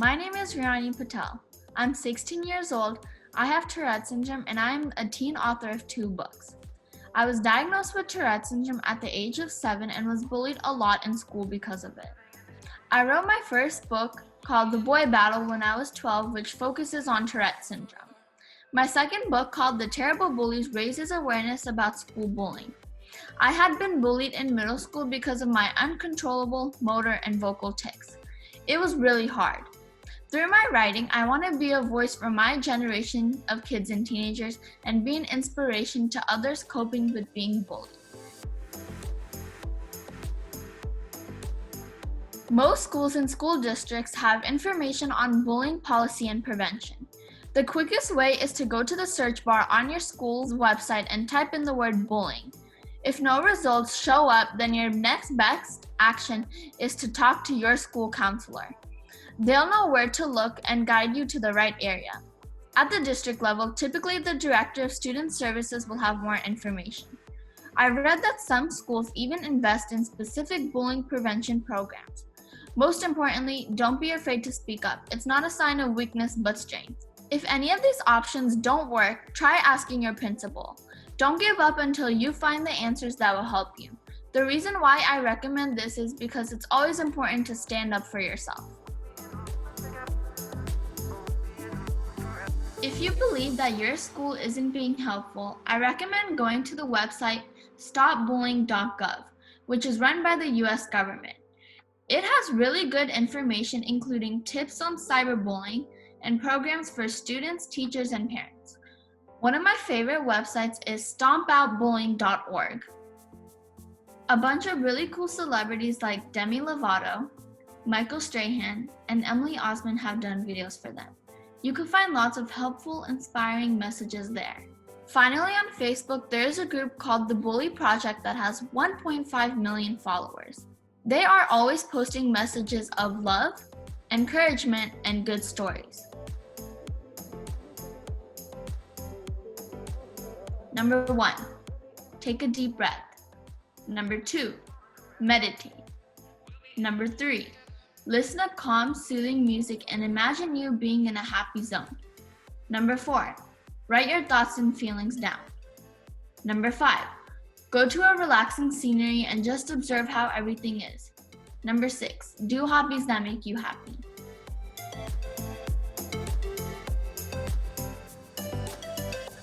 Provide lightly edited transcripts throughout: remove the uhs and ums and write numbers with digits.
My name is Riyani Patel. I'm 16 years old, I have Tourette syndrome, and I am a teen author of 2 books. I was diagnosed with Tourette syndrome at the age of 7 and was bullied a lot in school because of it. I wrote my first book called The Boy Battle when I was 12, which focuses on Tourette syndrome. My second book called The Terrible Bullies raises awareness about school bullying. I had been bullied in middle school because of my uncontrollable motor and vocal tics. It was really hard. Through my writing, I want to be a voice for my generation of kids and teenagers and be an inspiration to others coping with being bullied. Most schools and school districts have information on bullying policy and prevention. The quickest way is to go to the search bar on your school's website and type in the word bullying. If no results show up, then your next best action is to talk to your school counselor. They'll know where to look and guide you to the right area. At the district level, typically the Director of Student Services will have more information. I've read that some schools even invest in specific bullying prevention programs. Most importantly, don't be afraid to speak up. It's not a sign of weakness but strength. If any of these options don't work, try asking your principal. Don't give up until you find the answers that will help you. The reason why I recommend this is because it's always important to stand up for yourself. If you believe that your school isn't being helpful, I recommend going to the website stopbullying.gov, which is run by the US government. It has really good information including tips on cyberbullying and programs for students, teachers, and parents. One of my favorite websites is stompoutbullying.org. A bunch of really cool celebrities like Demi Lovato, Michael Strahan, and Emily Osment have done videos for them. You can find lots of helpful, inspiring messages there. Finally, on Facebook, there is a group called The Bully Project that has 1.5 million followers. They are always posting messages of love, encouragement, and good stories. Number 1, take a deep breath. Number 2, meditate. Number 3, listen to calm, soothing music and imagine you being in a happy zone. Number 4, write your thoughts and feelings down. Number 5, go to a relaxing scenery and just observe how everything is. Number 6, do hobbies that make you happy.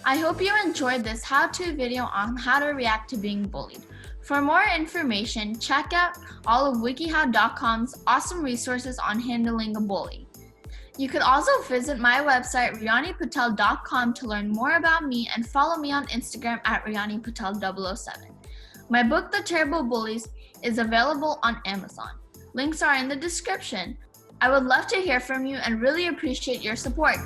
I hope you enjoyed this how-to video on how to react to being bullied. For more information, check out all of wikiHow.com's awesome resources on handling a bully. You could also visit my website, RiyaniPatel.com, to learn more about me and follow me on Instagram at RiyaniPatel007. My book, The Terrible Bullies, is available on Amazon. Links are in the description. I would love to hear from you and really appreciate your support.